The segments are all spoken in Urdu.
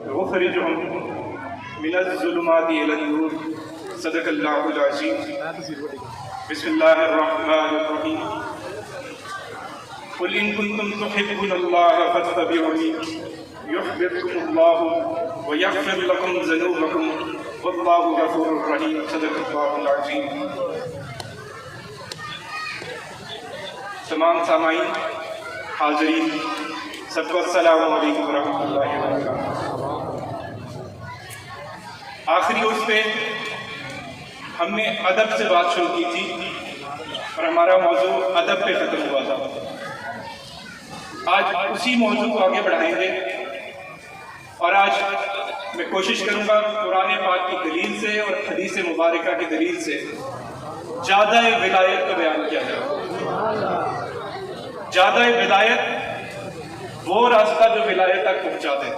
وخرجهم من الظلمات إلى النور صدق اللہ العظیم. بسم اللہ الرحمن الرحیم. قل ان کنتم تحبون اللہ فاتبعونی یحببکم اللہ ویغفر لکم ذنوبکم واللہ غفور رحیم. صدق اللہ العظیم. تمام سامعین، حاضرین، سب کو السلام علیکم ورحمۃ اللہ وبرکاتہ. آخری اس پہ ہم نے ادب سے بات شروع کی تھی اور ہمارا موضوع ادب پہ ختم ہوا تھا. آج اسی موضوع کو آگے بڑھائیں گے اور آج میں کوشش کروں گا قرآن پاک کی دلیل سے اور حدیث مبارکہ کی دلیل سے زیادہ ولایت کو بیان کیا جائے. زیادہ ولایت وہ راستہ جو ولایت تک پہنچا دے.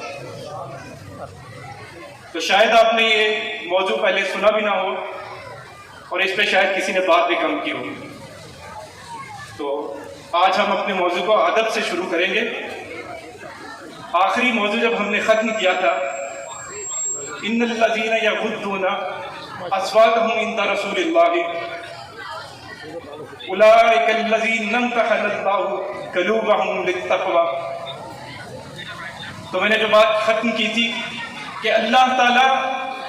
تو شاید آپ نے یہ موضوع پہلے سنا بھی نہ ہو اور اس پہ شاید کسی نے بات بھی کم کی ہو. تو آج ہم اپنے موضوع کو ادب سے شروع کریں گے. آخری موضوع جب ہم نے ختم کیا تھا ان الذین یغضون اصواتهم عند رسول اللہ اولئک الذین امتحن اللہ قلوبهم للتقوی. تو میں نے جو بات ختم کی تھی کہ اللہ تعالیٰ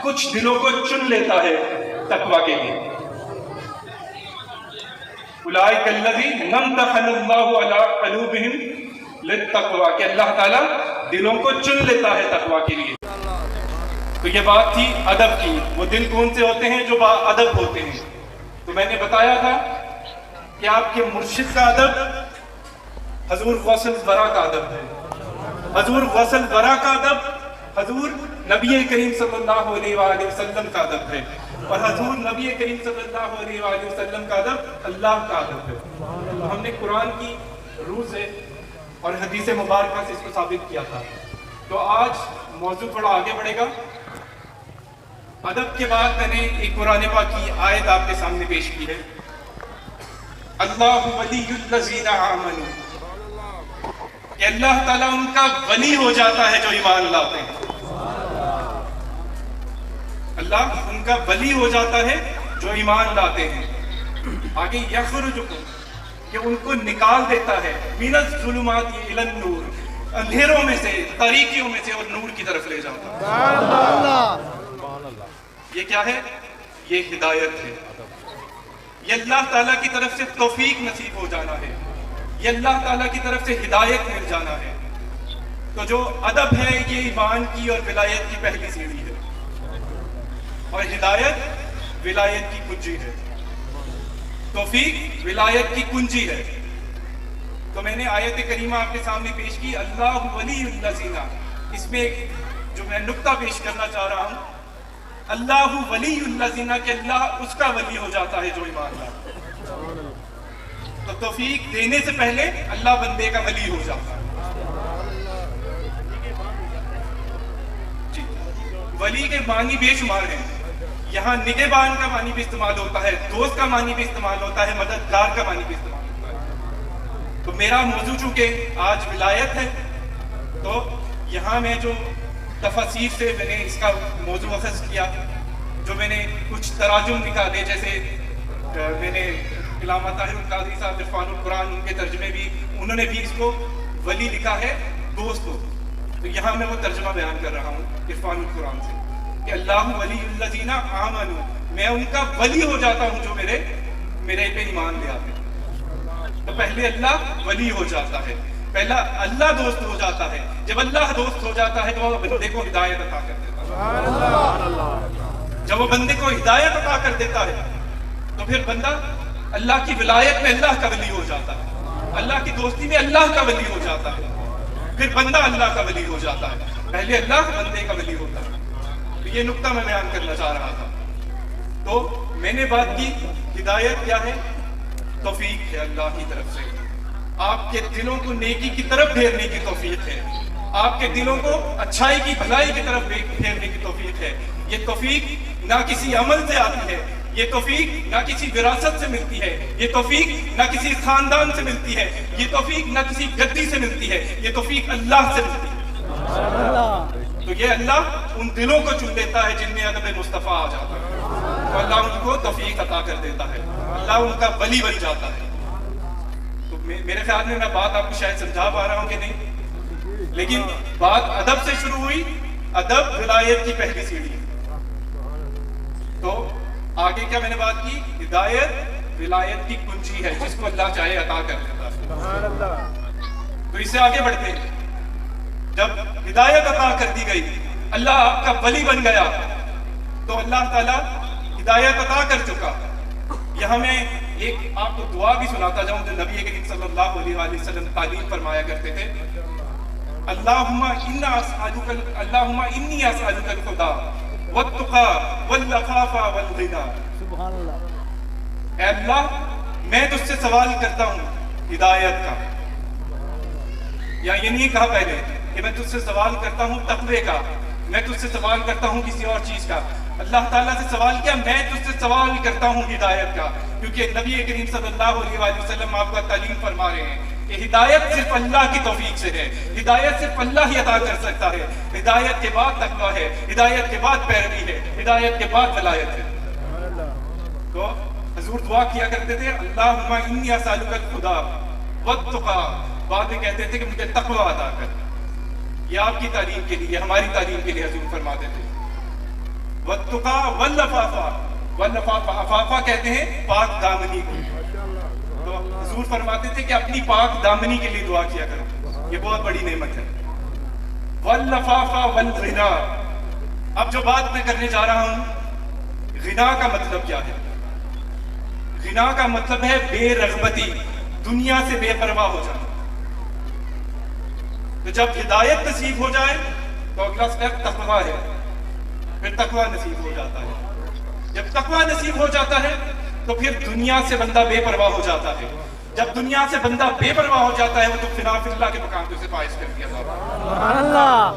کچھ دلوں کو چن لیتا ہے تقوی کے لیے. اولئک الذین امتحن اللہ علی قلوبہم للتقوی، کہ اللہ تعالیٰ دلوں کو چن لیتا ہے تقوی کے لیے. تو یہ بات تھی ادب کی. وہ دل کون سے ہوتے ہیں؟ جو با ادب ہوتے ہیں. تو میں نے بتایا تھا کہ آپ کے مرشد کا ادب حضور غوث الورا کا ادب ہے. حضور غوث الورا کا ادب حضور نبی کریم صلی اللہ علیہ وآلہ وسلم کا ادب ہے، اور حضور نبی کریم صلی اللہ علیہ وآلہ وسلم کا ادب اللہ کا ادب ہے. ہم نے قرآن کی روح سے اور حدیث مبارکہ سے اس کو ثابت کیا تھا. تو آج موضوع تھوڑا آگے بڑھے گا. ادب کے بعد میں نے ایک قرآن پاک کی آیت آپ کے سامنے پیش کی ہے. اللہ ولی الذین آمنوا، کہ اللہ تعالیٰ ان کا ولی ہو جاتا ہے جو ایمان لاتے ہیں. اللہ ان کا ولی ہو جاتا ہے جو ایمان لاتے ہیں. آگے یخرجکم، کہ ان کو نکال دیتا ہے من الظلمات الی النور، اندھیروں میں سے، تاریکیوں میں سے، اور نور کی طرف لے جاتا ہے. یہ کیا ہے؟ یہ ہدایت ہے. یہ اللہ تعالیٰ کی طرف سے توفیق نصیب ہو جانا ہے. یہ اللہ تعالیٰ کی طرف سے ہدایت مل جانا ہے. تو جو ادب ہے یہ ایمان کی اور ولایت کی پہلی سیڑھی ہے، اور ہدایت ولایت کی کنجی ہے. توفیق ولایت کی کنجی ہے. تو میں نے آیت کریمہ آپ کے سامنے پیش کی، اللہ ولی الذین. اس میں ایک جو میں نقطہ پیش کرنا چاہ رہا ہوں، اللہ ولی الذین، کہ اللہ اس کا ولی ہو جاتا ہے جو ایمان لاتا ہے. تو توفیق دینے سے پہلے اللہ بندے کا ولی ہو جاتا ہے. جی، ولی کے معنی بے شمار ہیں. یہاں نگہبان کا معنی بھی استعمال ہوتا ہے، دوست کا معنی بھی استعمال ہوتا ہے، مددگار کا معنی بھی استعمال ہوتا ہے. تو میرا موضوع چونکہ آج ولایت ہے، تو یہاں میں جو تفاسیر سے میں نے اس کا موضوع اخذ کیا، جو میں نے کچھ تراجم نکالے، جیسے میں نے علامہ طاہر القادری صاحب عرفان القرآن، ان کے ترجمے بھی انہوں نے بھی اس کو ولی لکھا ہے دوست کو. تو یہاں میں وہ ترجمہ بیان کر رہا ہوں عرفان القرآن سے، کہ اللہ ولی الذین آمنوا، میں ان کا ولی ہو جاتا ہوں جو میرے پہ ایمان لے آتے ہیں. تو پہلے اللہ ولی ہو جاتا ہے، پہلا اللہ دوست ہو جاتا ہے. جب اللہ دوست ہو جاتا ہے تو وہ بندے کو ہدایت عطا کر دیتا ہے. جب وہ بندے کو ہدایت عطا کر دیتا ہے تو پھر بندہ اللہ کی ولایت میں اللہ کا ولی ہو جاتا ہے، اللہ کی دوستی میں اللہ کا ولی ہو جاتا ہے. پھر بندہ اللہ کا ولی ہو جاتا ہے. پہلے اللہ بندے کا ولی ہوتا ہے. تو یہ نقطہ میں بیان کرنا چاہ رہا تھا. تو میں نے بات کی ہدایت کیا ہے؟ توفیق ہے اللہ کی طرف سے. آپ کے دلوں کو نیکی کی طرف پھیرنے کی توفیق ہے. آپ کے دلوں کو اچھائی کی بھلائی کی طرف پھیرنے کی توفیق ہے. یہ توفیق نہ کسی عمل سے آتی ہے، یہ توفیق نہ کسی وراثت سے ملتی ہے، یہ توفیق نہ کسی خاندان سے ملتی ہے، یہ توفیق نہ کسی گدی سے ملتی ہے، یہ توفیق اللہ سے ملتی ہے. تو تو یہ اللہ ان دلوں کو چن لیتا ہے جن میں ادب مصطفیٰ آ جاتا ہے، تو اللہ ان کو توفیق عطا کر دیتا ہے، اللہ ان کا ولی بن جاتا ہے۔ تو میرے خیال میں بات آپ کو شاید سمجھا پا رہا ہوں کہ نہیں، لیکن بات ادب سے شروع ہوئی، ادب ولایت کی پہلی سیڑھی۔ تو آگے کیا میں نے بات کی؟ ہدایت ولایت کی کنجی ہے، جس کو اللہ چاہے عطا کر دیتا ہے۔ تو اس سے آگے بڑھتے ہیں، جب ہدایت عطا کر دی گئی، اللہ آپ کا ولی بن گیا، تو اللہ تعالیٰ ہدایت عطا کر چکا۔ یہاں میں ایک آپ کو دعا بھی سناتا جاؤں جو نبی کریم صلی اللہ علیہ وآلہ وسلم تعلیم فرمایا کرتے تھے، اللہم انی اسألک الہدی والتقی والعفاف والغنی۔ سبحان اللہ۔ اے اللہ میں تجھ سے سوال کرتا ہوں ہدایت کا، یا یہ نہیں کہا پہلے کہ میں تجھ سے سوال کرتا ہوں تقوی کا، میں تجھ سے سوال کرتا ہوں کسی اور چیز کا۔ اللہ تعالیٰ سے سوال کیا؟ میں تجھ سے سوال کرتا ہوں ہدایت کا، کیونکہ نبی کریم صلی اللہ علیہ وآلہ وسلم آپ کا تعلیم فرما رہے ہیں کہ ہدایت صرف اللہ کی توفیق سے ہے، ہدایت صرف اللہ ہی عطا کر سکتا ہے۔ ہدایت کے بعد تقویٰ ہے، ہدایت کے بعد پیروی ہے، ہدایت کے بعد ولایت ہے۔ تو حضور دعا کیا کرتے تھے، اللہم انی اسألک الہدی والتقی، بعد میں کہتے تھے کہ مجھے تقویٰ عطا کر۔ یہ آپ کی تعلیم کے لیے، ہماری تعلیم کے لیے حضور فرماتے تھے۔ والتقی والعفاف، والعفاف عفافہ کہتے ہیں پاک دامنی کو۔ تو حضور فرماتے تھے کہ اپنی پاک دامنی کے لیے دعا کیا کرو، یہ بہت بڑی نعمت ہے۔ والعفاف والغنی، اب جو بات میں کرنے جا رہا ہوں، غنا کا مطلب کیا ہے؟ غنا کا مطلب ہے بے رغبتی، دنیا سے بے پرواہ ہو جانا۔ تو جب ہدایت نصیب ہو جائے تو اگلا سٹیپ تقویٰ ہے، پھر تقویٰ نصیب ہو جاتا ہے۔ جب تقویٰ نصیب ہو جاتا ہے تو پھر دنیا سے بندہ بے پرواہ ہو جاتا ہے۔ جب دنیا سے بندہ بے پرواہ ہو جاتا ہے وہ تو فنا فی اللہ کے مقام پہ اسے فائز کر دیا جاتا ہے۔ سبحان اللہ۔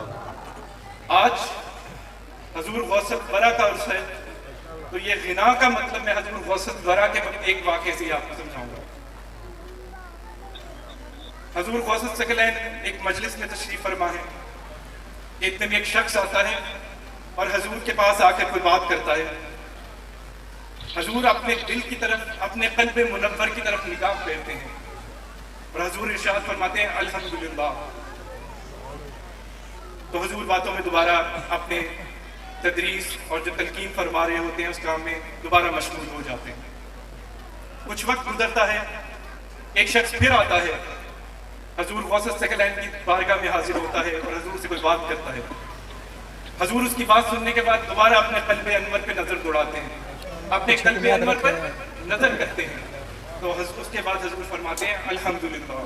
آج حضور غوث ورا کا عرص ہے، تو یہ غنا کا مطلب میں حضور غوث ورا کے ایک واقعے سے آپ کو سمجھاؤں گا۔ حضور غوث ثقلین ایک مجلس میں تشریف فرما ہے، ایک دن ایک شخص آتا ہے اور حضور کے پاس آ کر کوئی بات کرتا ہے۔ حضور اپنے دل کی طرف، اپنے قلب منور کی طرف نگاہ پھیرتے ہیں اور حضور ارشاد فرماتے ہیں الحمدللہ۔ تو حضور باتوں میں دوبارہ اپنے تدریس اور جو تلقین فرما رہے ہوتے ہیں اس کام میں دوبارہ مشغول ہو جاتے ہیں۔ کچھ وقت گزرتا ہے، ایک شخص پھر آتا ہے، حضور غوث ثقلین کی بارگاہ میں حاضر ہوتا ہے اور حضور سے کوئی بات کرتا ہے۔ حضور اس کی بات سننے کے بعد دوبارہ اپنے قلب انور پہ نظر دوڑاتے ہیں، اپنے قلب انور پر نظر کرتے ہیں۔ تو اس کے بعد حضور فرماتے ہیں الحمدللہ۔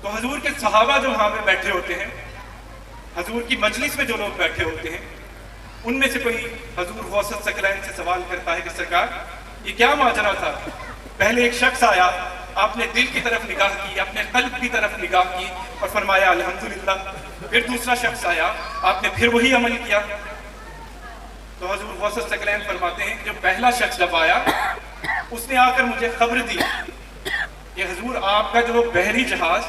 تو حضور کے صحابہ جو وہاں پہ بیٹھے ہوتے ہیں، حضور کی مجلس میں جو لوگ بیٹھے ہوتے ہیں، ان میں سے کوئی حضور غوث ثقلین سے سوال کرتا ہے کہ سرکار یہ کیا ماجرا تھا؟ پہلے ایک شخص آیا، آپ نے دل کی طرف نگاہ کی، اپنے قلب کی طرف نگاہ کی اور فرمایا الحمدللہ۔ پھر دوسرا شخص آیا، آپ نے پھر وہی عمل کیا۔ تو حضور غوث ثقلین فرماتے ہیں جو پہلا شخص جب آیا اس نے آ کر مجھے خبر دی کہ حضور آپ کا جو بحری جہاز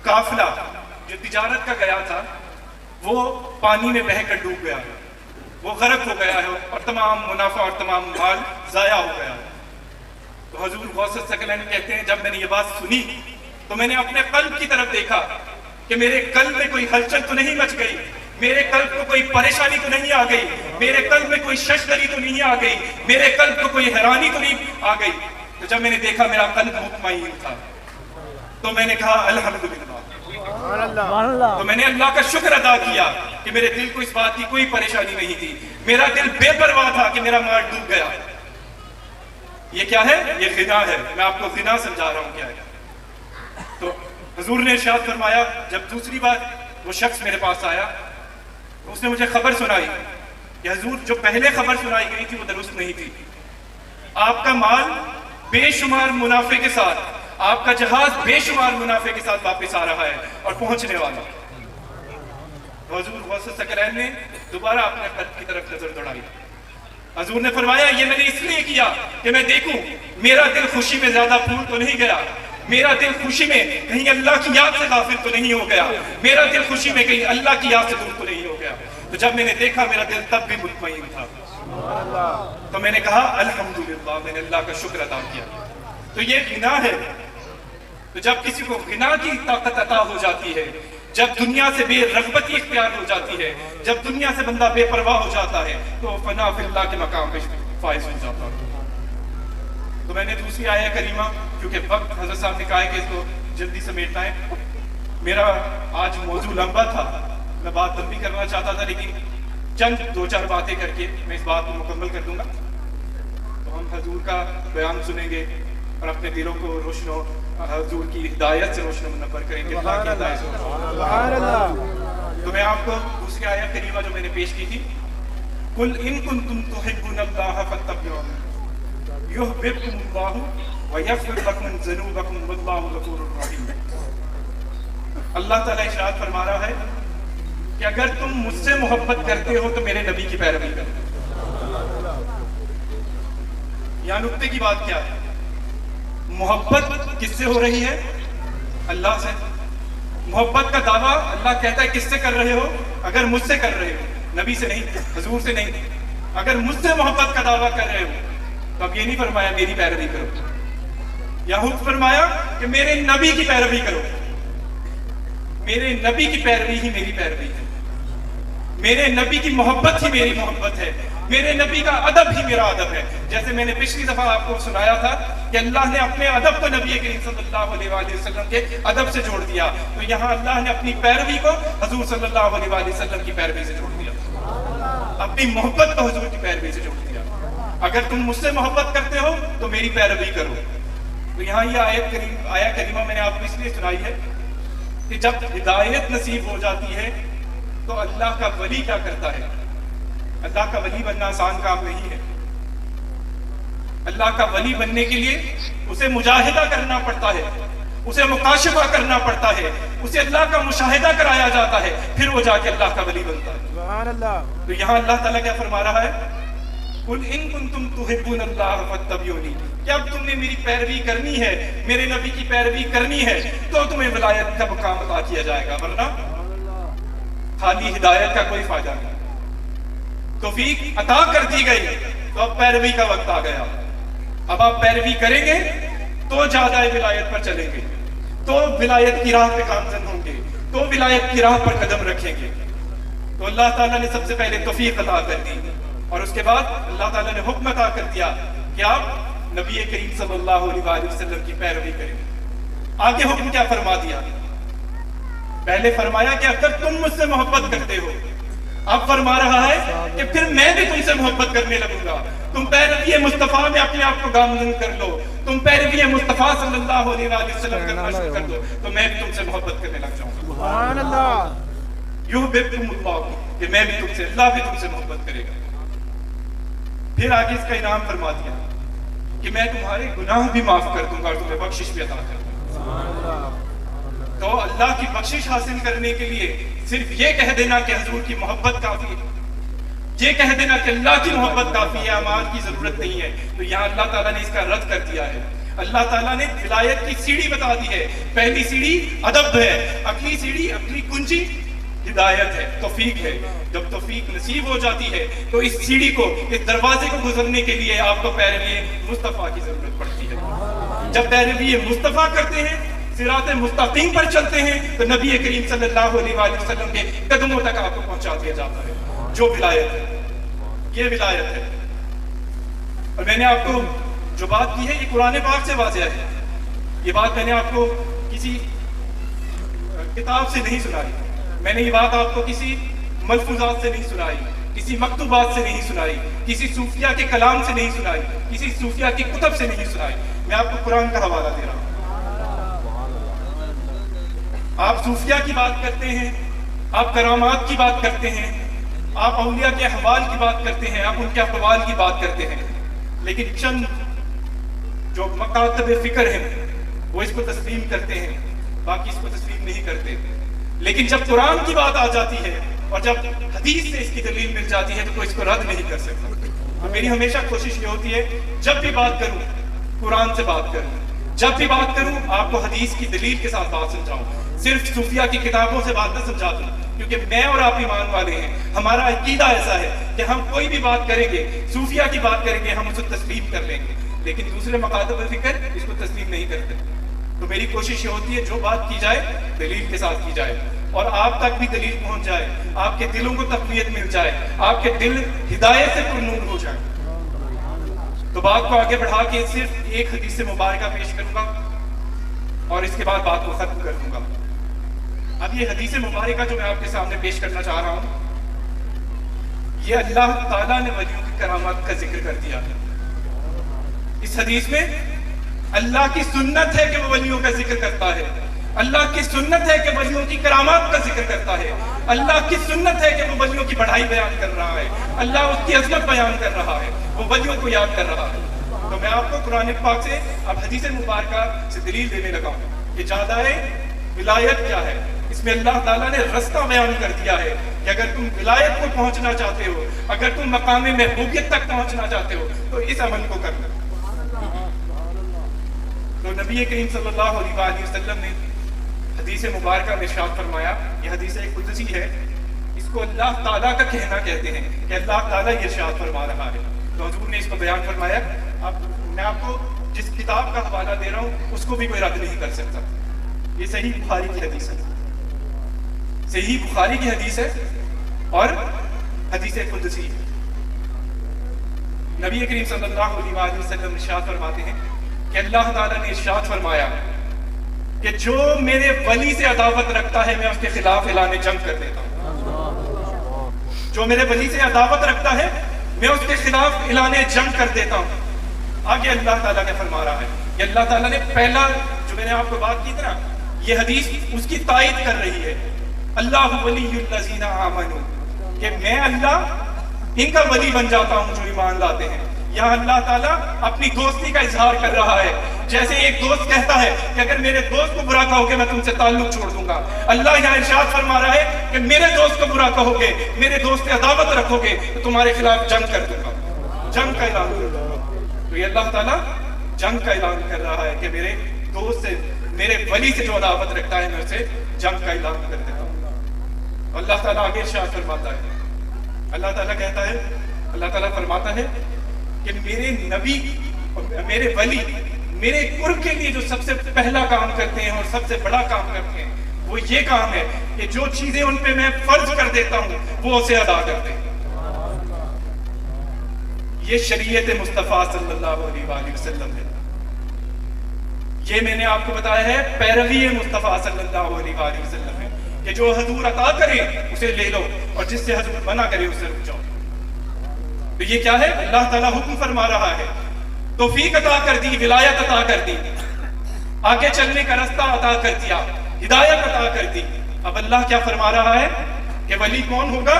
قافلہ جو تجارت کا گیا تھا وہ پانی میں بہہ کر ڈوب گیا ہے، وہ غرق ہو گیا ہے اور تمام منافع اور تمام مال ضائع ہو گیا ہے۔ تو حضور غوث ثقلین کہتے ہیں جب میں نے یہ بات سنی تو میں نے اپنے قلب کی طرف دیکھا کہ میرے قلب میں کوئی ہلچل تو نہیں مچ گئی، میرے قلب کو کوئی پریشانی تو نہیں آ گئی، میرے قلب میں کوئی ششدری تو نہیں آ گئی، میرے قلب کو کوئی حیرانی تو نہیں آ گئی۔ تو جب میں نے دیکھا میرا قلب مطمئن تھا تو میں نے کہا الحمدللہ۔ تو میں نے اللہ کا شکر ادا کیا کہ میرے دل کو اس بات کی کوئی پریشانی نہیں تھی، میرا دل بے پرواہ تھا کہ میرا مال ڈوب گیا۔ یہ کیا ہے؟ یہ غنا ہے۔ میں آپ کو غنا سمجھا رہا ہوں کیا ہے۔ تو حضور نے ارشاد فرمایا جب دوسری بار وہ شخص میرے پاس آیا تو اس نے مجھے خبر سنائی کہ حضور جو پہلے خبر سنائی گئی تھی وہ درست نہیں تھی، آپ کا مال بے شمار منافع کے ساتھ، آپ کا جہاز بے شمار منافع کے ساتھ واپس آ رہا ہے اور پہنچنے والا۔ حضور غوث ثقلین نے دوبارہ اپنے قلب کی طرف نظر دوڑائی۔ حضور نے فرمایا یہ میں نے اس لیے کیا کہ میں دیکھوں میرا دل خوشی میں زیادہ پھول تو نہیں گیا، میرا دل خوشی میں کہیں اللہ کی یاد سے غافل تو نہیں ہو گیا، میرا دل خوشی میں کہیں اللہ کی یاد سے دور تو نہیں ہو گیا۔ تو جب میں نے دیکھا میرا دل تب بھی مطمئن تھا، تو میں نے کہا الحمدللہ، میں نے اللہ کا شکر ادا کیا۔ تو یہ غنا ہے۔ تو جب کسی کو غنا کی طاقت عطا ہو جاتی ہے، جب دنیا سے بے رغبتی اختیار ہو جاتی ہے، جب دنیا سے بندہ بے پرواہ ہو جاتا ہے، تو فنا فی اللہ کے مقام پہ فائز ہو جاتا ہے۔ تو میں نے دوسری آیہ کریمہ، کیونکہ وقت حضرت صاحب نے کہا ہے کہ اس کو جلدی سمیٹنا ہے، میرا آج موضوع لمبا تھا، میں بات لمبی کرنا چاہتا تھا، لیکن چند دو چار باتیں کر کے میں اس بات کو مکمل کر دوں گا۔ تو ہم حضور کا بیان سنیں گے اور اپنے دلوں کو روشن و حضور کی ہدایت سے روشن و منور کریں گے، اللہ کی ہدایت سے۔ تو میں آپ کو دوسری آیہ کریمہ جو میں نے پیش کی تھی، قُلْ إِن كُنتُمْ تُحِبُّونَ اللَّهَ فَاتَّبِعُونِي يُحْبِبْكُمُ اللَّهُ وَيَغْفِرْ لَكُمْ ذُنُوبَكُمْ وَاللَّهُ غَفُورٌ رَحِيمٌ۔ اللہ تعالیٰ ارشاد فرما رہا ہے کہ اگر تم مجھ سے محبت کرتے ہو تو میرے نبی کی پیروی کرو۔ یہاں نقطے کی بات کیا ہے؟ محبت کس سے ہو رہی ہے؟ اللہ سے۔ محبت کا دعویٰ اللہ کہتا ہے کس سے کر رہے ہو؟ اگر مجھ سے کر رہے ہو، نبی سے نہیں، حضور سے نہیں۔ اگر مجھ سے محبت کا دعویٰ کر رہے ہو تو اب یہ نہیں فرمایا میری پیروی کرو، یا حکم فرمایا کہ میرے نبی کی پیروی کرو۔ میرے نبی کی پیروی ہی میری پیروی ہے، میرے نبی کی محبت ہی میری محبت ہے، میرے نبی کا ادب ہی میرا ادب ہے۔ جیسے میں نے پچھلی دفعہ آپ کو سنایا تھا کہ اللہ نے اپنے ادب کو نبی کریم صلی اللہ علیہ وآلہ وسلم کے ادب سے جوڑ دیا، تو یہاں اللہ نے اپنی پیروی کو حضور صلی اللہ علیہ وآلہ وسلم کی پیروی سے جوڑ دیا، اپنی محبت کو حضور کی پیروی سے جوڑ دیا۔ اگر تم مجھ سے محبت کرتے ہو تو میری پیروی کرو۔ تو یہاں یہ آیہ کریمہ میں نے آپ کو اس لیے سنائی ہے کہ جب ہدایت نصیب ہو جاتی ہے تو اللہ کا ولی کیا کرتا ہے؟ اللہ کا ولی بننا آسان کام نہیں ہے۔ اللہ کا ولی بننے کے لیے اسے مجاہدہ کرنا پڑتا ہے، اسے مکاشفہ کرنا پڑتا ہے، اسے اللہ کا مشاہدہ کرایا جاتا ہے، پھر وہ جا کے اللہ کا ولی بنتا ہے۔ سبحان اللہ۔ تو یہاں اللہ تعالیٰ کیا فرما رہا ہے؟ قُلْ إِن كُنتُمْ تُحِبُّونَ اللَّهَ فَاتَّبِعُونِي، کہ اب تم نے میری پیروی کرنی ہے، میرے نبی کی پیروی کرنی ہے تو تمہیں ولایت کا مقام عطا کیا جائے گا، ورنہ خالی ہدایت کا کوئی فائدہ نہیں۔ توفیق عطا کر دی گئی تو اب پیروی کا وقت آ گیا۔ اب آپ پیروی کریں گے تو زیادہ ولایت پر چلیں گے، تو ولایت کی راہ پہ گامزن ہوں گے، تو ولایت کی راہ پر قدم رکھیں گے۔ تو اللہ تعالیٰ نے سب سے پہلے توفیق عطا کر دی، اور اس کے بعد اللہ تعالیٰ نے حکم عطا کر دیا کہ آپ نبی کریم صلی اللہ علیہ وآلہ وسلم کی پیروی کریں۔ آگے حکم کیا فرما دیا؟ پہلے فرمایا کہ اگر تم مجھ سے محبت کرتے ہو، اب فرما رہا ہے کہ پھر میں بھی تم سے محبت کرنے لگوں گا۔ تم پیروی مصطفیٰ میں اپنے آپ کو گامزن کر لو، تم پیروی مصطفیٰ صلی اللہ علیہ وآلہ وسلم کرنا شروع کر دو تو میں بھی تم سے محبت کرنے لگ جاؤں گا۔ سبحان اللہ۔ یحببکم اللہ، کہ میں بھی تم سے، اللہ بھی تم سے محبت کرے گا۔ پھر آگے اس کا انعام فرما دیا کہ میں تمہارے گناہ بھی معاف کر دوں گا اور تمہیں بخشش بھی عطا کر دوں گا۔ تو اللہ کی بخشش حاصل کرنے کے لیے صرف یہ کہہ دینا کہ حضور کی محبت کافی ہے، یہ کہہ دینا کہ اللہ کی محبت کافی ہے، اعمال کی ضرورت نہیں ہے، تو یہاں اللہ تعالیٰ نے اس کا رد کر دیا ہے۔ اللہ تعالیٰ نے ولایت کی سیڑھی بتا دی ہے۔ پہلی سیڑھی ادب ہے، اگلی سیڑھی، اگلی کنجی ہدایت ہے، توفیق ہے۔ جب توفیق نصیب ہو جاتی ہے تو اس سیڑھی کو، اس دروازے کو گزرنے کے لیے آپ کو پیروی مصطفیٰ کی ضرورت پڑتی ہے۔ جب پیروی مصطفیٰ کرتے ہیں، صراط مستقیم پر چلتے ہیں، تو نبی کریم صلی اللہ علیہ وآلہ وسلم کے قدموں تک آپ کو پہنچا دیا جاتا ہے۔ جو ولایت ہے، یہ ولایت ہے۔ اور میں نے آپ کو جو بات کی ہے یہ قرآن پاک سے واضح ہے، یہ بات میں نے آپ کو کسی کتاب سے نہیں سنائی، میں نے یہ بات آپ کو کسی ملفوظات سے نہیں سنائی، کسی مکتوبات سے نہیں سنائی، کسی صوفیہ کے کلام سے نہیں سنائی، کسی صوفیہ کی کتب سے نہیں سنائی، میں آپ کو قرآن کا حوالہ دے رہا ہوں۔ آپ صوفیہ کی بات کرتے ہیں، آپ کرامات کی بات کرتے ہیں، آپ اولیاء کے احوال کی بات کرتے ہیں، آپ ان کے اقوال کی بات کرتے ہیں، لیکن چند جو مکاتب فکر ہیں وہ اس کو تسلیم کرتے ہیں، باقی اس کو تسلیم نہیں کرتے۔ لیکن جب قرآن کی بات آ جاتی ہے اور جب حدیث سے اس کی دلیل مل جاتی ہے تو کوئی اس کو رد نہیں کر سکتا۔ تو میری ہمیشہ کوشش یہ ہوتی ہے جب بھی بات کروں قرآن سے بات کروں، جب بھی بات کروں آپ کو حدیث کی دلیل کے ساتھ بات سمجھاؤں، صرف صوفیہ کی کتابوں سے بات نہ سمجھا دوں، کیونکہ میں اور آپ ایمان والے ہیں، ہمارا عقیدہ ایسا ہے کہ ہم کوئی بھی بات کریں گے، صوفیہ کی بات کریں گے، ہم اسے تسلیم کر لیں گے، لیکن دوسرے مکاتب فکر اس کو تسلیم نہیں کرتے۔ تو میری کوشش یہ ہوتی ہے جو بات کی جائے دلیل کے ساتھ کی جائے، اور آپ تک بھی دلیل پہنچ جائے، آپ کے دلوں کو تقویت مل جائے، آپ کے دل ہدایت سے پر نور ہو جائے۔ تو بات کو آگے بڑھا کے صرف ایک حدیث مبارکہ پیش کروں گا اور اس کے بعد بات کو ختم کر دوں گا۔ اب یہ حدیث مبارکہ جو میں آپ کے سامنے پیش کرنا چاہ رہا ہوں، یہ اللہ تعالیٰ نے ولیوں کی کرامات کا ذکر کر دیا ہے۔ اس حدیث میں اللہ کی سنت ہے کہ وہ ولیوں کا ذکر کرتا ہے، اللہ کی سنت ہے کہ ولیوں کی کرامات کا ذکر کرتا ہے، اللہ کی سنت ہے کہ وہ ولیوں کی بڑائی بیان کر رہا ہے، اللہ اس کی عظمت بیان کر رہا ہے، وہ ولیوں کو یاد کر رہا ہے۔ تو میں آپ کو قرآن پاک سے اب حدیث مبارکہ سے دلیل دینے لگا ہوں کہ جادۂ ولایت کیا ہے۔ اس میں اللہ تعالیٰ نے رستہ بیان کر دیا ہے کہ اگر تم ولایت کو پہنچنا چاہتے ہو، اگر تم مقام محبوبیت تک پہنچنا چاہتے ہو تو اس عمل کو کرنا۔ تو نبی کریم صلی اللہ علیہ وآلہ وسلم نے حدیث مبارکہ میں ارشاد فرمایا، یہ حدیث قدسی ہے، اس کو اللہ تعالیٰ کا کہنا کہتے ہیں کہ اللہ تعالیٰ یہ ارشاد فرما رہا ہے۔ تو حضور نے اس کو بیان فرمایا۔ اب میں آپ کو جس کتاب کا حوالہ دے رہا ہوں اس کو بھی کوئی رد نہیں کر سکتا، یہ صحیح بخاری کی حدیث ہے، صحیح بخاری کی حدیث ہے اور حدیث قدسی ہے۔ نبی کریم صلی اللہ علیہ وآلہ وسلم ارشاد فرماتے ہیں کہ اللہ تعالیٰ نے ارشاد فرمایا کہ جو میرے ولی سے عداوت رکھتا ہے میں اس کے خلاف اعلان جنگ کر دیتا ہوں۔ جو میرے ولی سے عداوت رکھتا ہے میں اس کے خلاف اعلان جنگ کر دیتا ہوں۔ آگے اللہ تعالیٰ کیا فرما رہا ہے کہ اللہ تعالیٰ نے پہلا جو میں نے آپ کو بات کی تھی نا، یہ حدیث اس کی تائید کر رہی ہے۔ اللہ ولی الذین آمنوا، کہ میں اللہ ان کا ولی بن جاتا ہوں جو ایمان لاتے ہیں۔ یہاں اللہ تعالیٰ اپنی دوستی کا اظہار کر رہا ہے، جیسے ایک دوست کہتا ہے کہ اگر میرے دوست کو برا کہو گے میں تم سے تعلق چھوڑ دوں گا، اللہ یہاں ارشاد فرما رہا ہے کہ میرے دوست کو برا کہو گے، میرے دوست سے عداوت رکھو گے تو تمہارے خلاف جنگ کر دوں گا، جنگ کا اعلان کر دوں گا۔ تو یہ اللہ تعالیٰ جنگ کا اعلان کر رہا ہے کہ میرے دوست سے، میرے ولی سے جو عداوت رکھتا ہے میں اسے جنگ کا اعلان کر دیتا ہوں۔ اللہ تعالیٰ آگے ارشاد فرماتا ہے، اللہ تعالیٰ کہتا ہے، اللہ تعالیٰ فرماتا ہے کہ میرے نبی اور میرے ولی میرے قرب کے لیے جو سب سے پہلا کام کرتے ہیں اور سب سے بڑا کام کرتے ہیں وہ یہ کام ہے کہ جو چیزیں ان پہ میں فرض کر دیتا ہوں وہ اسے ادا کرتے ہیں۔ یہ شریعت مصطفیٰ صلی اللہ علیہ وآلہ وسلم ہے، یہ میں نے آپ کو بتایا ہے پیروی مصطفیٰ صلی اللہ علیہ وآلہ وسلم ہے کہ جو حضور عطا کرے اسے لے لو اور جس سے حضور منع کرے اسے رک جاؤ۔ تو یہ کیا ہے؟ اللہ تعالیٰ حکم فرما رہا ہے، توفیق عطا کر دی، ولایت عطا کر دی، آگے چلنے کا رستہ عطا کر دیا، ہدایت عطا کر دی۔ اب اللہ کیا فرما رہا ہے کہ ولی کون ہوگا؟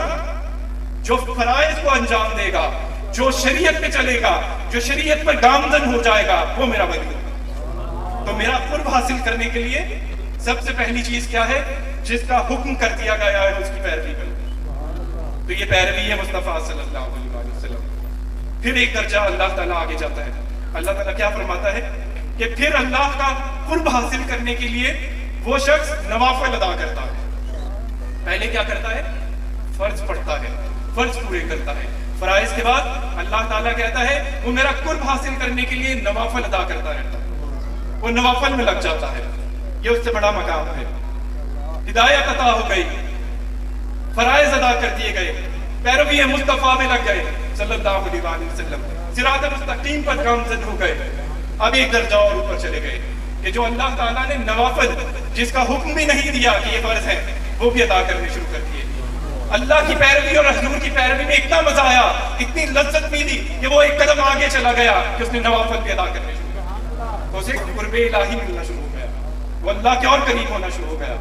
جو فرائض کو انجام دے گا، جو شریعت پہ چلے گا، جو شریعت پر گامزن ہو جائے گا، وہ میرا ولی ہوگا۔ تو میرا قرب حاصل کرنے کے لیے سب سے پہلی چیز کیا ہے؟ جس کا حکم کر دیا گیا ہے اس کی پیروی کرو۔ تو یہ پیروی ہے مصطفیٰ صلی اللہ علیہ وسلم۔ پھر ایک درجہ اللہ تعالیٰ آگے جاتا ہے، اللہ تعالیٰ کیا فرماتا ہے کہ پھر اللہ کا قرب حاصل کرنے کے لیے وہ شخص نوافل ادا کرتا ہے۔ پہلے کیا کرتا ہے؟ فرض پڑھتا ہے، فرض پورے کرتا ہے، فرائض کے بعد اللہ تعالیٰ کہتا ہے وہ میرا قرب حاصل کرنے کے لیے نوافل ادا کرتا رہتا ہے، وہ نوافل میں لگ جاتا ہے۔ یہ اس سے بڑا مقام ہے۔ ہدایت عطا ہو گئی، فرائض ادا کر دیے گئے، پیروی مصطفیٰ میں لگ گئے صلی اللہ علیہ وآلہ وسلم، صراط مستقیم پر گامزن ہو گئے۔ اب ایک درجہ اور اوپر چلے گئے کہ جو اللہ تعالیٰ نے نوافل جس کا حکم بھی نہیں دیا کہ یہ فرض ہے وہ بھی ادا کرنے شروع کر دیے۔ اللہ کی پیروی اور حضور کی پیروی میں اتنا مزہ آیا، اتنی لذت ملی کہ وہ ایک قدم آگے چلا گیا کہ اس نے نوافل بھی ادا کرنے شروع کر، تو اسے قرب الہی ملنا شروع ہو گیا، وہ اللہ کے اور قریب ہونا شروع ہو گیا۔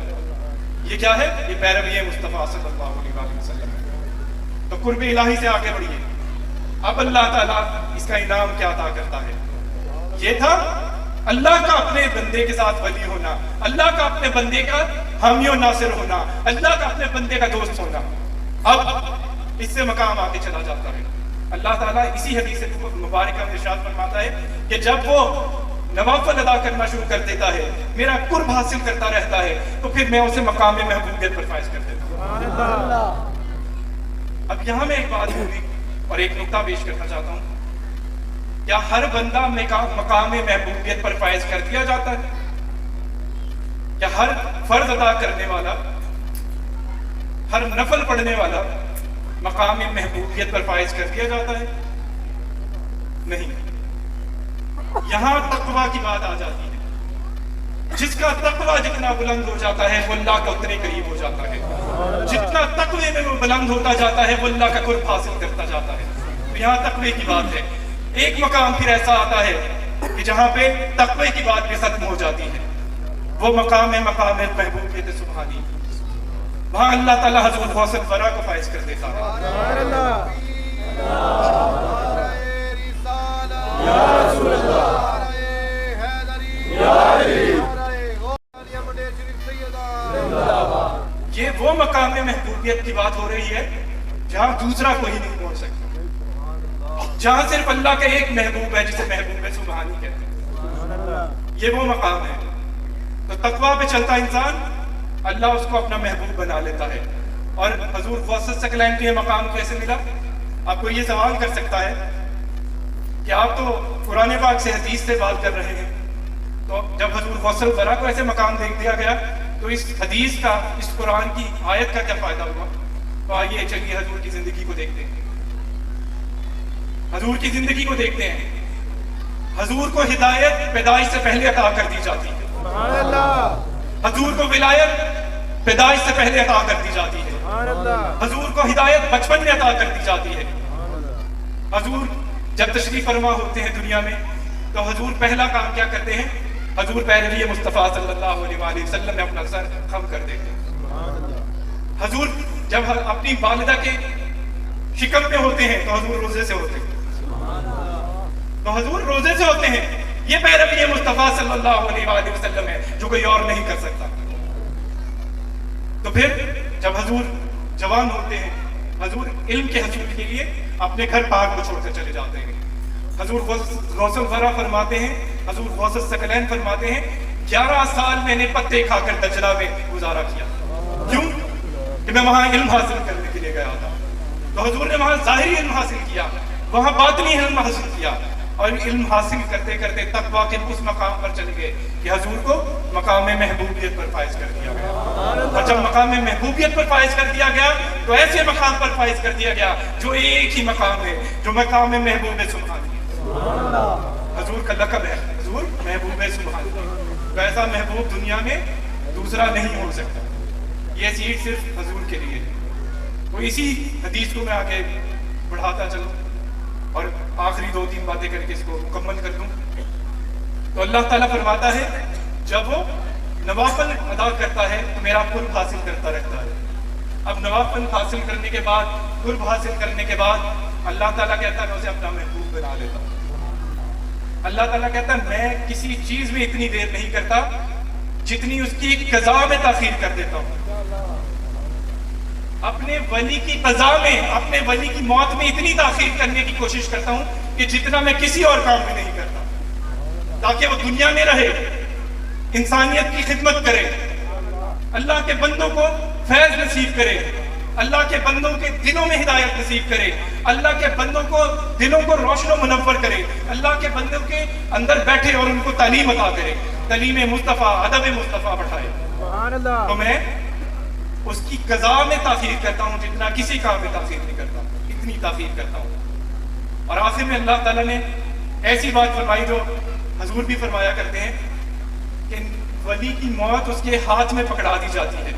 یہ کیا ہے؟ یہ پیروی مصطفیٰ صلی اللہ علیہ وآلہ وسلم ہے۔ تو قرب الہی سے آگے بڑھیے۔ اب اللہ تعالیٰ اس کا انعام کیا عطا کرتا ہے؟ یہ تھا اللہ کا اپنے بندے کے ساتھ ولی ہونا، اللہ کا اپنے بندے کا حامی و ناصر ہونا، اللہ کا اپنے بندے کا دوست ہونا۔ اب اس سے مقام آگے چلا جاتا ہے۔ اللہ تعالیٰ اسی حدیث مبارکہ میں ارشاد فرماتا ہے کہ جب وہ نوافل ادا کرنا شروع کر دیتا ہے, میرا قرب حاصل کرتا رہتا ہے, تو پھر میں اسے مقام محبوبیت پر فائز کر دیتا ہوں. اب یہاں میں ایک بات ہوگی اور ایک نقطہ پیش کرنا چاہتا ہوں. کیا ہر بندہ مقام محبوبیت پر فائز کر دیا جاتا ہے؟ کیا ہر فرض ادا کرنے والا, ہر نفل پڑھنے والا مقام محبوبیت پر فائز کر دیا جاتا ہے؟ نہیں. یہاں تقویٰ کی بات آ جاتی ہے. جس کا تقویٰ جتنا بلند ہو جاتا ہے وہ اللہ کا اتنے قریب ہو جاتا ہے. جتنا تقوی میں وہ بلند ہوتا جاتا ہے وہ اللہ کا قرب حاصل کرتا جاتا ہے. تو یہاں تقوی کی بات ہے. ایک مقام پھر ایسا آتا ہے کہ جہاں پہ تقوی کی بات بھی ختم ہو جاتی ہے. وہ مقام ہے مقام محبوبیت سبحانی. وہاں اللہ تعالیٰ حضور غوث الورا کو فائز کر دیتا ہے. یہ وہ مقام محبوبیت کی بات ہو رہی ہے جہاں دوسرا کوئی نہیں پہنچ سکتا, جہاں صرف اللہ کا ایک محبوب ہے جسے محبوب سبحانی کہتے ہیں. یہ وہ مقام ہے. تو تقویٰ پہ چلتا انسان اللہ اس کو اپنا محبوب بنا لیتا ہے. اور حضور غوث الثقلین کو یہ مقام کیسے ملا؟ آپ کو یہ سوال کر سکتا ہے کہ آپ تو قرآن پاک سے حدیث سے بات کر رہے ہیں, تو جب حضور غوث الورا کو ایسے مقام دے دیا گیا تو اس حدیث کا, اس قرآن کی آیت کا کیا فائدہ ہوا؟ تو آئیے چلیے حضور کی زندگی کو دیکھتے ہیں. حضور کی زندگی کو دیکھتے ہیں. حضور کو ہدایت پیدائش سے پہلے عطا کر دی جاتی ہے. حضور کو ولایت پیدائش سے پہلے عطا کر دی جاتی ہے. حضور کو ہدایت بچپن میں عطا کر دی جاتی ہے. حضور جب تشریف فرما ہوتے ہیں دنیا میں تو حضور پہلا کام کیا کرتے ہیں؟ حضور پیروی مصطفیٰ صلی اللہ علیہ وآلہ وسلم میں اپنا سر خم کر دیتے ہیں. حضور جب اپنی والدہ کے شکم میں ہوتے ہیں تو حضور روزے سے ہوتے ہیں. تو حضور روزے سے ہوتے ہیں. یہ پیروی مصطفیٰ صلی اللہ علیہ وآلہ وسلم ہے جو کوئی اور نہیں کر سکتا. تو پھر جب حضور جوان ہوتے ہیں, حضور علم کے حصول کے لیے اپنے گھر پاک کو چھوڑ کر چلے جاتے ہیں. حضور غوث الورا فرماتے ہیں, حضور غوث الثقلین فرماتے ہیں 11 سال میں نے پتے کھا کر دجلہ میں گزارا کیا. کیوں؟ کہ میں وہاں علم حاصل کرنے کے لیے گیا تھا. تو حضور نے وہاں ظاہری علم حاصل کیا, وہاں باطنی علم حاصل کیا, اور علم حاصل کرتے کرتے تقویٰ کے اس مقام پر چلے گئے کہ حضور کو مقام محبوبیت پر فائز کر دیا گیا. اور جب مقام محبوبیت پر فائز کر دیا گیا تو ایسے مقام پر فائز کر دیا گیا جو ایک ہی مقام ہے, جو مقام محبوب سبحانی. حضور کا لقب ہے حضور محبوب سبحانی. تو ایسا محبوب دنیا میں دوسرا نہیں ہو سکتا. یہ سیٹ صرف حضور کے لیے. تو اسی حدیث کو میں آگے بڑھاتا چلوں اور آخری 2-3 باتیں کر کے اس کو مکمل کر دوں. تو اللہ تعالیٰ فرماتا ہے جب وہ نوافل ادا کرتا ہے تو میرا قرب حاصل کرتا رہتا ہے. اب نوافل حاصل کرنے کے بعد, قرب حاصل کرنے کے بعد اللہ تعالیٰ کہتا ہے میں اسے اپنا محبوب بنا لیتا ہوں. اللہ تعالیٰ کہتا ہے میں کسی چیز میں اتنی دیر نہیں کرتا جتنی اس کی قضا میں تاخیر کر دیتا ہوں. اپنے ولی کی قضا میں, اپنے ولی کی موت میں اتنی تاخیر کرنے کی کوشش کرتا ہوں کہ جتنا میں کسی اور کام میں نہیں کرتا, تاکہ وہ دنیا میں رہے, انسانیت کی خدمت کرے, اللہ کے بندوں کو فیض نصیب کرے, اللہ کے بندوں کے دلوں میں ہدایت نصیب کرے, اللہ کے بندوں کو دلوں کو روشن و منور کرے, اللہ کے بندوں کے اندر بیٹھے اور ان کو تعلیم عطا کرے, تعلیم مصطفیٰ, ادب مصطفیٰ بڑھائے. تو میں اس کی قضا میں تاخیر کرتا ہوں جتنا کسی کام میں تاخیر نہیں کرتا, اتنی تاخیر کرتا ہوں. اور آخر میں اللہ تعالیٰ نے ایسی بات فرمائی جو حضور بھی فرمایا کرتے ہیں کہ ولی کی موت اس کے ہاتھ میں پکڑا دی جاتی ہے.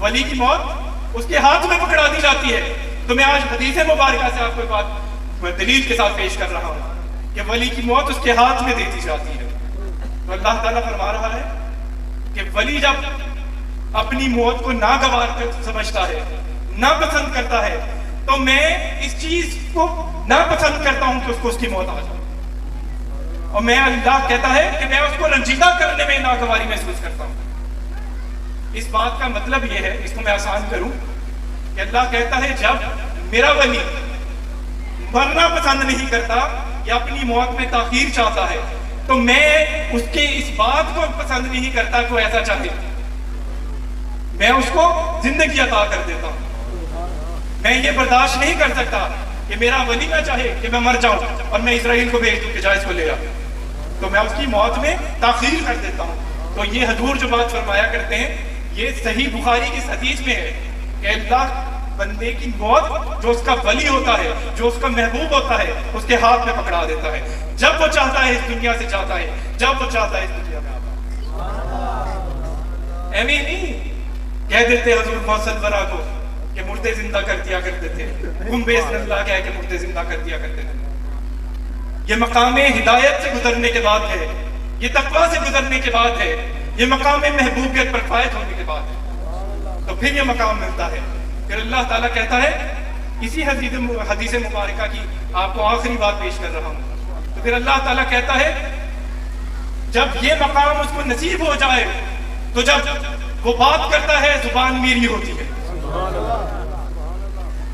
ولی کی موت اس کے ہاتھ میں پکڑا دی جاتی ہے. تو میں آج حدیث مبارکہ سے آپ کو بات دلیل کے ساتھ پیش کر رہا ہوں کہ ولی کی موت اس کے ہاتھ میں دے دی جاتی ہے. تو اللہ تعالیٰ فرما رہا ہے کہ ولی جب اپنی موت کو ناگوار سمجھتا ہے, ناپسند کرتا ہے, تو میں اس چیز کو ناپسند کرتا ہوں کہ اس کو اس کی موت آ جائے. اور میں اللہ کہتا ہے کہ میں اس کو رنجیدہ کرنے میں ناگواری محسوس کرتا ہوں. اس بات کا مطلب یہ ہے, اس کو میں آسان کروں, کہ اللہ کہتا ہے جب میرا ولی مرنا پسند نہیں کرتا یا اپنی موت میں تاخیر چاہتا ہے تو میں اس کے اس بات کو پسند نہیں کرتا کوئی ایسا چاہے، میں اس کو زندگی عطا کر دیتا ہوں۔ میں یہ برداشت نہیں کر سکتا کہ میرا ولی نہ چاہے کہ میں مر جاؤں اور میں اسرائیل کو بھیج دوں کہ جائز کو لے آ، تو میں اس کی موت میں تاخیر کر دیتا ہوں۔ تو یہ حضور جو بات فرمایا کرتے ہیں یہ صحیح بخاری کی حدیث میں ہے کہ اللہ بندے کی موت جو اس کا ولی ہوتا ہے، جو اس کا محبوب ہوتا ہے، اس کے ہاتھ میں پکڑا دیتا ہے، جب وہ چاہتا ہے اس دنیا سے جاتا ہے، جب وہ چاہتا ہے اس دنیا میں آتا ہے۔ ایویں نہیں کہہ دیتے حضور محسن ورا کو کہ مردے زندہ کر دیا کرتے تھے، گنبیز اللہ کہہ کے مردے زندہ کر دیا کرتے تھے۔ یہ مقام ہدایت سے گزرنے کے بعد ہے، یہ تقویٰ سے گزرنے کے بعد ہے، یہ مقام محبوبیت پر فائز ہونے کے بعد ہے، تو پھر یہ مقام ملتا ہے۔ پھر اللہ تعالیٰ کہتا ہے، اسی حدیث مبارکہ کی آپ کو آخری بات پیش کر رہا ہوں، تو پھر اللہ تعالیٰ کہتا ہے جب یہ مقام اس کو نصیب ہو جائے تو جب وہ بات کرتا ہے زبان میری ہوتی ہے،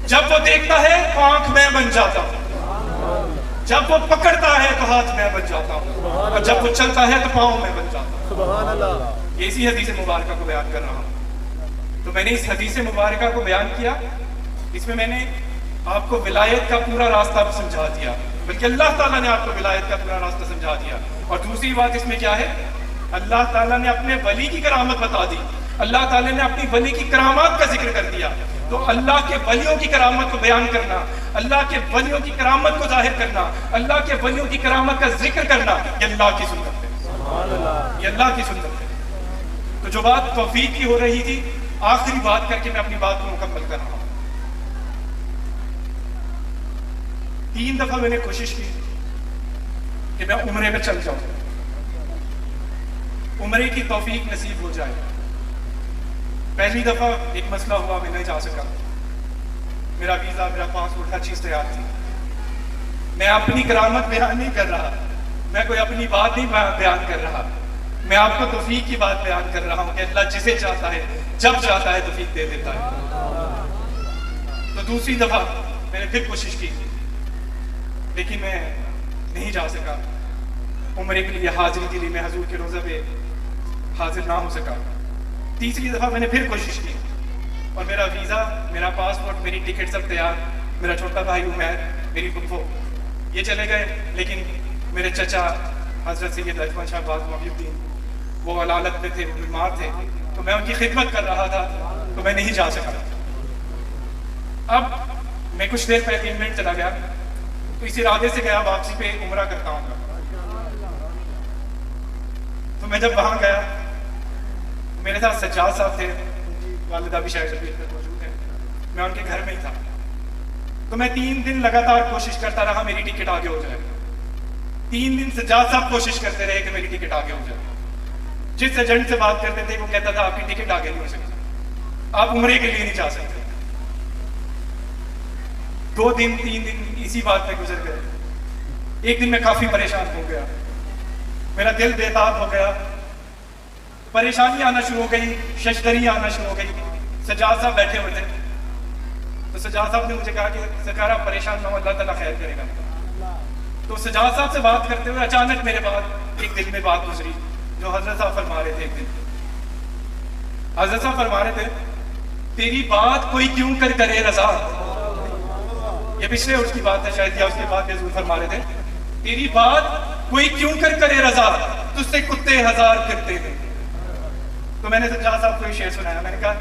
جب وہ دیکھتا ہے تو آنکھ میں بن جاتا ہوں، جب وہ پکڑتا ہے تو ہاتھ میں بن جاتا ہوں، اور جب وہ چلتا ہے تو پاؤں میں بن جاتا ہوں۔ یہ اسی حدیث مبارکہ کو بیان کر رہا ہوں۔ تو میں نے اس حدیث مبارکہ کو بیان کیا، اس میں نے آپ کو ولایت کا پورا راستہ سمجھا دیا، بلکہ اللہ تعالیٰ نے آپ کو ولایت کا پورا راستہ سمجھا دیا۔ اور دوسری بات اس میں کیا ہے، اللہ تعالیٰ نے اپنے ولی کی کرامت بتا دی، اللہ تعالیٰ نے اپنی ولی کی کرامات کا ذکر کر دیا۔ تو اللہ کے ولیوں کی کرامت کو بیان کرنا، اللہ کے ولیوں کی کرامت کو ظاہر کرنا، اللہ کے ولیوں کی کرامت کا ذکر کرنا، یہ اللہ کی سنت ہے، یہ اللہ کی سنت ہے۔ تو جو بات توفیق کی ہو رہی تھی، آخری بات کر کے میں اپنی بات کو مکمل کر رہا ہوں۔ 3 دفعہ میں نے کوشش کی کہ میں عمرے پہ چل جاؤں، عمرے کی توفیق نصیب ہو جائے۔ پہلی دفعہ ایک مسئلہ ہوا، میں نہیں جا سکا، میرا ویزا، میرا پاسپورٹ، ہر چیز تیار تھی۔ میں اپنی کرامت بیان نہیں کر رہا، میں کوئی اپنی بات نہیں بیان کر رہا، میں آپ کو توفیق کی بات بیان کر رہا ہوں کہ اللہ جسے چاہتا ہے جب چاہتا ہے توفیق دے دیتا ہے۔ تو دوسری دفعہ میں نے پھر کوشش کی، لیکن میں نہیں جا سکا عمرے کے لیے، حاضری کے لیے میں حضور کے روزہ پہ حاضر نہ ہو سکا۔ تیسری دفعہ میں نے پھر کوشش کی اور میرا ویزا، میرا پاسپورٹ، میری ٹکٹ سب تیار، میرا چھوٹا بھائی عمیر، میری پھپھو یہ چلے گئے، لیکن میرے چچا حضرت سید اجمل شاہ باز محی الدین وہ علالت پہ تھے، وہ بیمار تھے، تو میں ان کی خدمت کر رہا تھا، تو میں نہیں جا سکا۔ اب میں کچھ دیر پہلے انگلینڈ چلا گیا، تو اس ارادے سے گیا واپسی پہ عمرہ کرتا ہوں گا۔ تو میں جب وہاں گیا، میرے ساتھ سجاد صاحب تھے، والدہ بھی شاید ابھی موجود ہے، میں ان کے گھر میں ہی تھا۔ تو میں 3 دن لگاتار کوشش کرتا رہا میری ٹکٹ آگے ہو جائے۔ 3 دن سجاد صاحب کوشش کرتے رہے کہ میری ٹکٹ آگے ہو جائے۔ جس ایجنٹ سے بات کرتے تھے وہ کہتا تھا آپ کی ٹکٹ آگے نہیں ہو سکتی، آپ عمرے کے لیے نہیں جا سکتے۔ 2 دن 3 دن اسی بات پہ گزر گئے۔ ایک دن میں کافی پریشان ہو گیا، میرا دل بےتاب ہو گیا، پریشانی آنا شروع ہو گئی، ششدری آنا شروع ہو گئی۔ سجاد صاحب بیٹھے ہوئے تھے، تو سجاد صاحب نے مجھے کہا کہ سرکار آپ پریشان نہ ہو، اللہ تعالیٰ خیر کرے گا۔ تو سجاد صاحب سے بات کرتے ہوئے اچانک میرے بعد ایک دل میں بات گزری جو حضرت صاحب فرما رہے تھے۔ ایک دن حضرت صاحب فرما رہے تھے، تیری بات کوئی کیوں کر کرے رضا، یہ پچھلے اس کی بات ہے شاید، یا اس کے بعد حضور فرما رہے تھے، تیری بات کوئی کیوں کر کرے رضا، تجھ سے کتے ہزار پھرتے ہیں۔ تو میں نے سجاد صاحب کو یہ شعر سنایا، میں نے کہا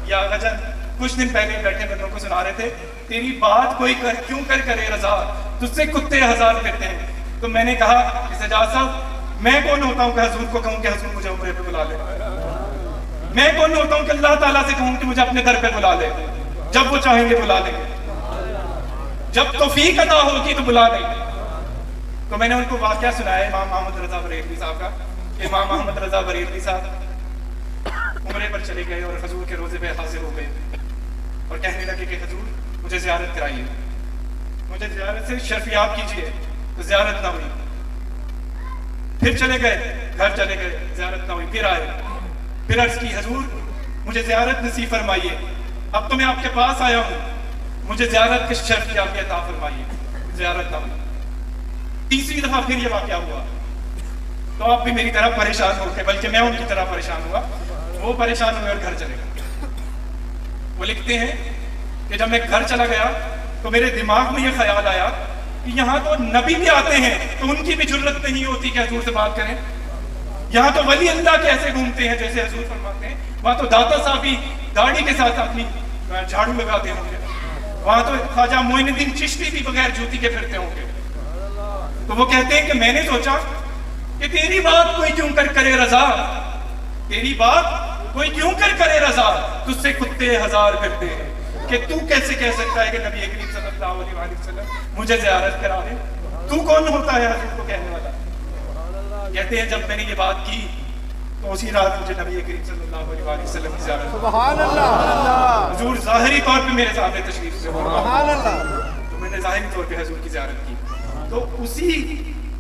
یا آقا جان کچھ دن پہلے بیٹھے بندوں کو سنا رہے تھے، تیری بات کوئی کیوں کر کرے رضا، تجھ سے کتے ہزار پھرتے ہیں۔ تو میں نے کہا کہ سجاد صاحب میں کون ہوتا ہوں کہ حضور کو کہوں کہ حضور مجھے عمرے پہ بلا لے، میں کون ہوتا ہوں کہ اللہ تعالیٰ سے کہوں کہ مجھے اپنے در پہ بلا لے، جب وہ چاہیں گے بلا لیں گے، جب توفیق عطا ہوگی تو بلا لیں گے۔ تو میں نے ان کو واقعہ سنایا امام محمد رضا بریلوی صاحب کا، کہ امام محمد رضا بریلوی صاحب عمرے پر چلے گئے اور حضور کے روزے پہ حاضر ہو گئے اور کہنے لگے کہ حضور مجھے زیارت کرائیے، مجھے زیارت سے شرفیاب کیجیے، تو زیارت نہ ہوئی۔ پھر چلے گئے، گھر چلے گئے، زیارت نہ ہوئی، پھر آئے، پھر عرض کی حضور مجھے زیارت نصیب فرمائیے، اب تو میں آپ کے پاس آیا ہوں، مجھے زیارت کی شرفیابی عطا فرمائیے، زیارت نہ ہوئی۔ تیسری دفعہ پھر یہ واقعہ ہوا، تو آپ بھی میری طرح پریشان ہو گئے، بلکہ میں ان کی طرح پریشان ہوا. وہ پریشان ہوئے اور گھر چلے گئے. وہ لکھتے ہیں کہ جب میں گھر چلا گیا تو میرے دماغ میں یہ خیال آیا کہ یہاں تو نبی بھی آتے ہیں تو ان کی بھی جرت نہیں ہوتی کہ حضور سے بات کریں. یہاں تو ولی اللہ کیسے گھومتے ہیں جیسے حضور فرماتے ہیں. وہاں تو داتا صاحب بھی داڑھی کے ساتھ اپنی جھاڑو لگاتے ہوں گے. وہاں تو خواجہ معین الدین چشتی بھی بغیر جوتی کے پھرتے ہوں گے. تو وہ کہتے ہیں کہ میں نے سوچا کہ تیری بات کوئی کیوں کر کرے رضا، تیری بات کوئی کیوں کر کرے رضا، تجھ سے کتے ہزار پھرتے ہیں، کہ تو کیسے کہہ سکتا ہے کہ نبی کریم صلی اللہ علیہ وآلہ وسلم مجھے زیارت کرا دے. تو کون ہوتا ہے حضور کو کہنے والا؟ کہتے ہیں جب میں نے یہ بات کی تو اسی رات مجھے نبی کریم صلی اللہ علیہ وآلہ وسلم کی زیارت. سبحان اللہ. حضور ظاہری طور پہ میرے سامنے تشریف سے سبحان اللہ. تو میں نے ظاہری طور پہ حضور کی زیارت کی. تو اسی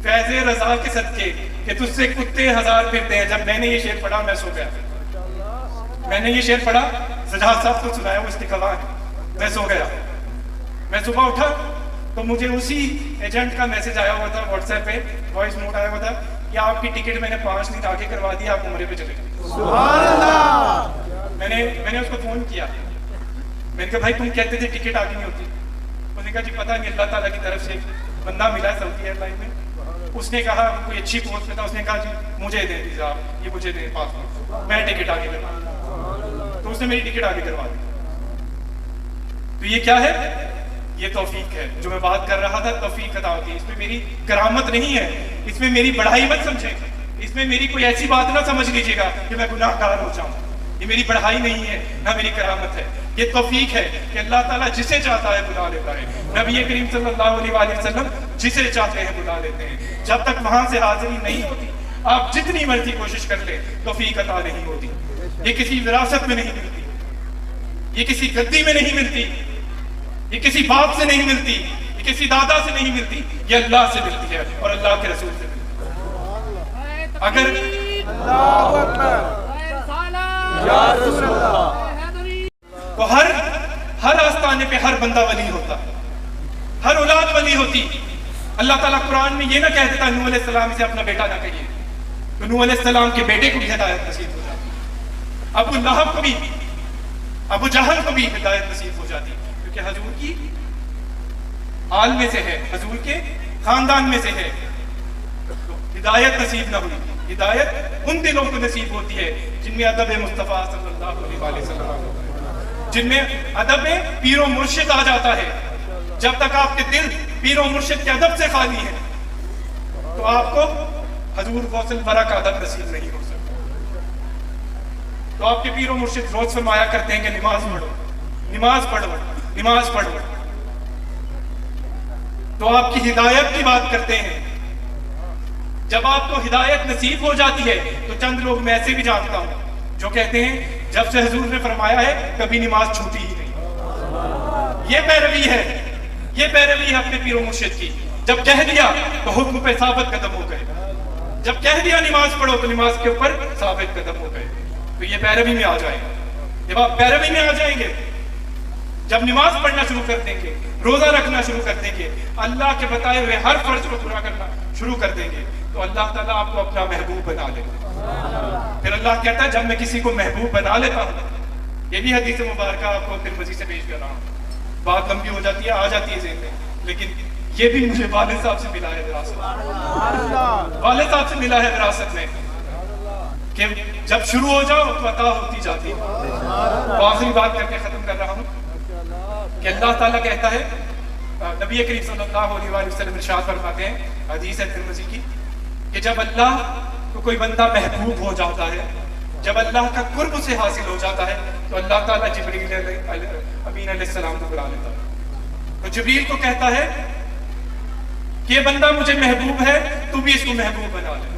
فیض رضا کے صدقے کہ تجھ سے کتے ہزار پھرتے ہیں، جب میں نے یہ شعر پڑھا میں سو گیا. میں نے یہ شعر پڑھا، سجاد صاحب کو سنایا، وہ اس کی گواہ ہے. میں سو گیا. میں صبح اٹھا تو مجھے اسی ایجنٹ کا میسج آیا ہوا تھا واٹس ایپ پہ، وائس نوٹ آیا ہوا تھا کہ آپ کی ٹکٹ میں نے 5 دن آگے کروا دی، آپ عمرے پہ چلے گئے. سبحان اللہ. میں نے اس کو فون کیا. میں نے کہا بھائی تم کہتے تھے ٹکٹ آگے نہیں ہوتی. اس نے کہا جی پتہ نہیں، اللہ تعالیٰ کی طرف سے بندہ ملا ہے سعودی ایئر لائن میں. اس نے کہا کوئی اچھی پوسٹ پہ تھا، اس نے کہا جی مجھے دیں ویزا، آپ یہ مجھے دیں پاسپورٹ، میں ٹکٹ آگے کروا دوں. تو اس نے میری ٹکٹ آگے کروا دی. تو یہ کیا ہے؟ یہ توفیق ہے. جو میں بات کر رہا تھا توفیق عطا ہوتی ہے. اس میں میری کرامت نہیں ہے، اس میں میری بڑھائی مت سمجھیں، اس میں میری کوئی ایسی بات نہ سمجھ لیجیے گا کہ میں گناہ گار ہو جاؤں. یہ میری بڑھائی نہیں ہے، نہ میری کرامت ہے. یہ توفیق ہے کہ اللہ تعالیٰ جسے چاہتا ہے بلا لیتا ہے. نبی کریم صلی اللہ علیہ وآلہ وسلم جسے چاہتے ہیں بلا لیتے ہیں. جب تک وہاں سے حاضری نہیں ہوتی آپ جتنی مرضی کوشش کر لیں توفیق عطا نہیں ہوتی. یہ کسی وراثت میں نہیں ملتی، یہ کسی گدی میں نہیں ملتی، یہ کسی باپ سے نہیں ملتی، یہ کسی دادا سے نہیں ملتی، یہ اللہ سے ملتی ہے اور اللہ کے رسول سے ملتی ہے. اگر اللہ اکبر. یا رسول اللہ. تو ہر آستانے پہ ہر بندہ ولی ہوتا، ہر اولاد ولی ہوتی. اللہ تعالیٰ قرآن میں یہ نہ کہہ دیتا نوح علیہ السلام سے اپنا بیٹا نہ کہیے، تو نوح علیہ السلام کے بیٹے کو بھی ہدایت نصیب ہو جاتی، ابو لہب کو بھی، ابو جہل کو بھی ہدایت نصیب ہو جاتی، کیونکہ حضور کی آل میں سے ہے، حضور کے خاندان میں سے ہے. تو ہدایت نصیب نہ ہوئی. ہدایت ان دلوں کو نصیب ہوتی ہے جن میں ادب مصطفیٰ صلی اللہ علیہ وسلم ہوتا ہے، جن میں ادب پیر و مرشد آ جاتا ہے. جب تک آپ کے دل پیر و مرشد کے ادب سے خالی ہے تو آپ کو حضور غوث الورا کا ادب نصیب نہیں ہو سکتا. تو آپ کے پیر و مرشد روز فرمایا کرتے ہیں کہ نماز پڑھو، نماز پڑھو، نماز پڑھو. تو آپ کی ہدایت کی بات کرتے ہیں. جب آپ کو ہدایت نصیب ہو جاتی ہے تو چند لوگ میں ایسے بھی جانتا ہوں جو کہتے ہیں جب سے حضور نے فرمایا ہے کبھی نماز چھوٹی ہی نہیں. یہ پیروی ہے، یہ پیروی ہے اپنے پیر و مرشد کی. جب کہہ دیا تو حکم پہ ثابت قدم ہو گئے، جب کہہ دیا نماز پڑھو تو نماز کے اوپر ثابت قدم ہو گئے. تو یہ پیروی میں آ جائیں گے. جب آپ پیروی میں آ جائیں گے، جب نماز پڑھنا شروع کر دیں گے، روزہ رکھنا شروع کر دیں گے، اللہ کے بتائے ہوئے ہر فرض کو پورا کرنا شروع کر دیں گے، تو اللہ تعالیٰ آپ کو اپنا محبوب بنا لے گا. پھر اللہ کہتا ہے جب میں کسی کو محبوب بنا لیتا ہوں، یہ بھی حدیث مبارکہ آپ کو ترمذی سے پیش کر رہا ہوں. بات لمبی ہو جاتی ہے، آ جاتی ہے ذہن میں، لیکن یہ بھی مجھے والد صاحب سے ملا ہے وراثت میں. والد صاحب سے ملا ہے وراثت میں کہ جب شروع ہو جاؤ تو عطا ہوتی جاتی ہے. تو آخری بات کر کے ختم کر رہا ہوں کہ اللہ تعالیٰ کہتا ہے، نبی کریم صلی اللہ علیہ وآلہ وسلم ارشاد فرماتے ہیں، حدیث ہے ترمذی کی، کہ جب اللہ کو کوئی بندہ محبوب ہو جاتا ہے، جب اللہ کا قرب سے حاصل ہو جاتا ہے تو اللہ تعالیٰ جبریل امین علیہ السلام کو بلا لیتا ہے. تو جبریل کو کہتا ہے کہ یہ بندہ مجھے محبوب ہے، تو بھی اس کو محبوب بنا لے.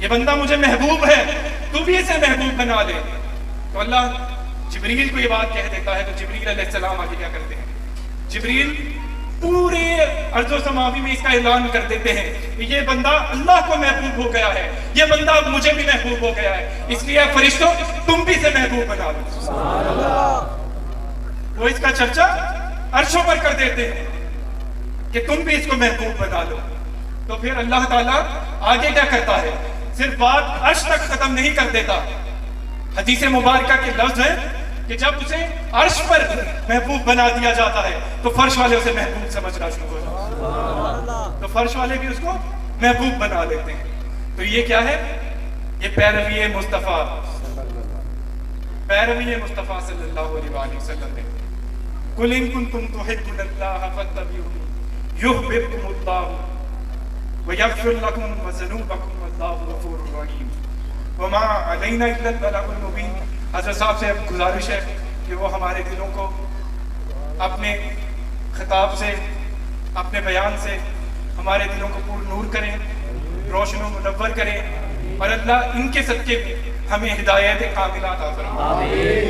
یہ بندہ مجھے محبوب ہے، تو بھی اسے محبوب بنا لے. تو اللہ جبریل کو یہ بات کہہ دیتا ہے. تو جبریل علیہ السلام آگے کیا کرتے ہیں؟ جبریل پورے ارض و سماوی میں اس کا اعلان کر دیتے ہیں کہ یہ بندہ اللہ کو محبوب ہو گیا ہے، یہ بندہ مجھے بھی محبوب ہو گیا ہے، اس لیے فرشتوں تم بھی اسے محبوب بنا لو. وہ اس کا چرچا عرشوں پر کر دیتے ہیں کہ تم بھی اس کو محبوب بنا لو. تو پھر اللہ تعالیٰ آگے کیا کرتا ہے؟ صرف بات عرش تک ختم نہیں کر دیتا. حدیث مبارکہ کے لفظ ہیں کہ جب اسے عرش پر محبوب بنا دیا جاتا ہے تو فرش والے اسے محبوب سمجھنا شروع ہو جاتے ہیں. تو فرش والے بھی اس کو محبوب بنا لیتے ہیں. تو یہ کیا ہے؟ یہ پیروی مصطفیٰ صلی اللہ علیہ وآلہ وسلم ہے. قُلْ إِن كُنتُمْ تُحِبُّونَ اللَّهَ فَاتَّبِعُونِي يُحْبِبْكُمُ اللَّهُ وَيَغْفِرْ لَكُمْ وَذُنُوبَكُمْ وَاللَّهُ غَفُورٌ رَحِيمٌ وَمَا عَلَيْنَا إِلَّا الْبَلَاغُ الْمُبِينُ. حضرت صاحب سے گزارش ہے کہ وہ ہمارے دلوں کو اپنے خطاب سے، اپنے بیان سے ہمارے دلوں کو پر نور کریں، روشن و منور کریں، اور اللہ ان کے صدقے ہمیں ہدایت کاملہ عطا فرمائے.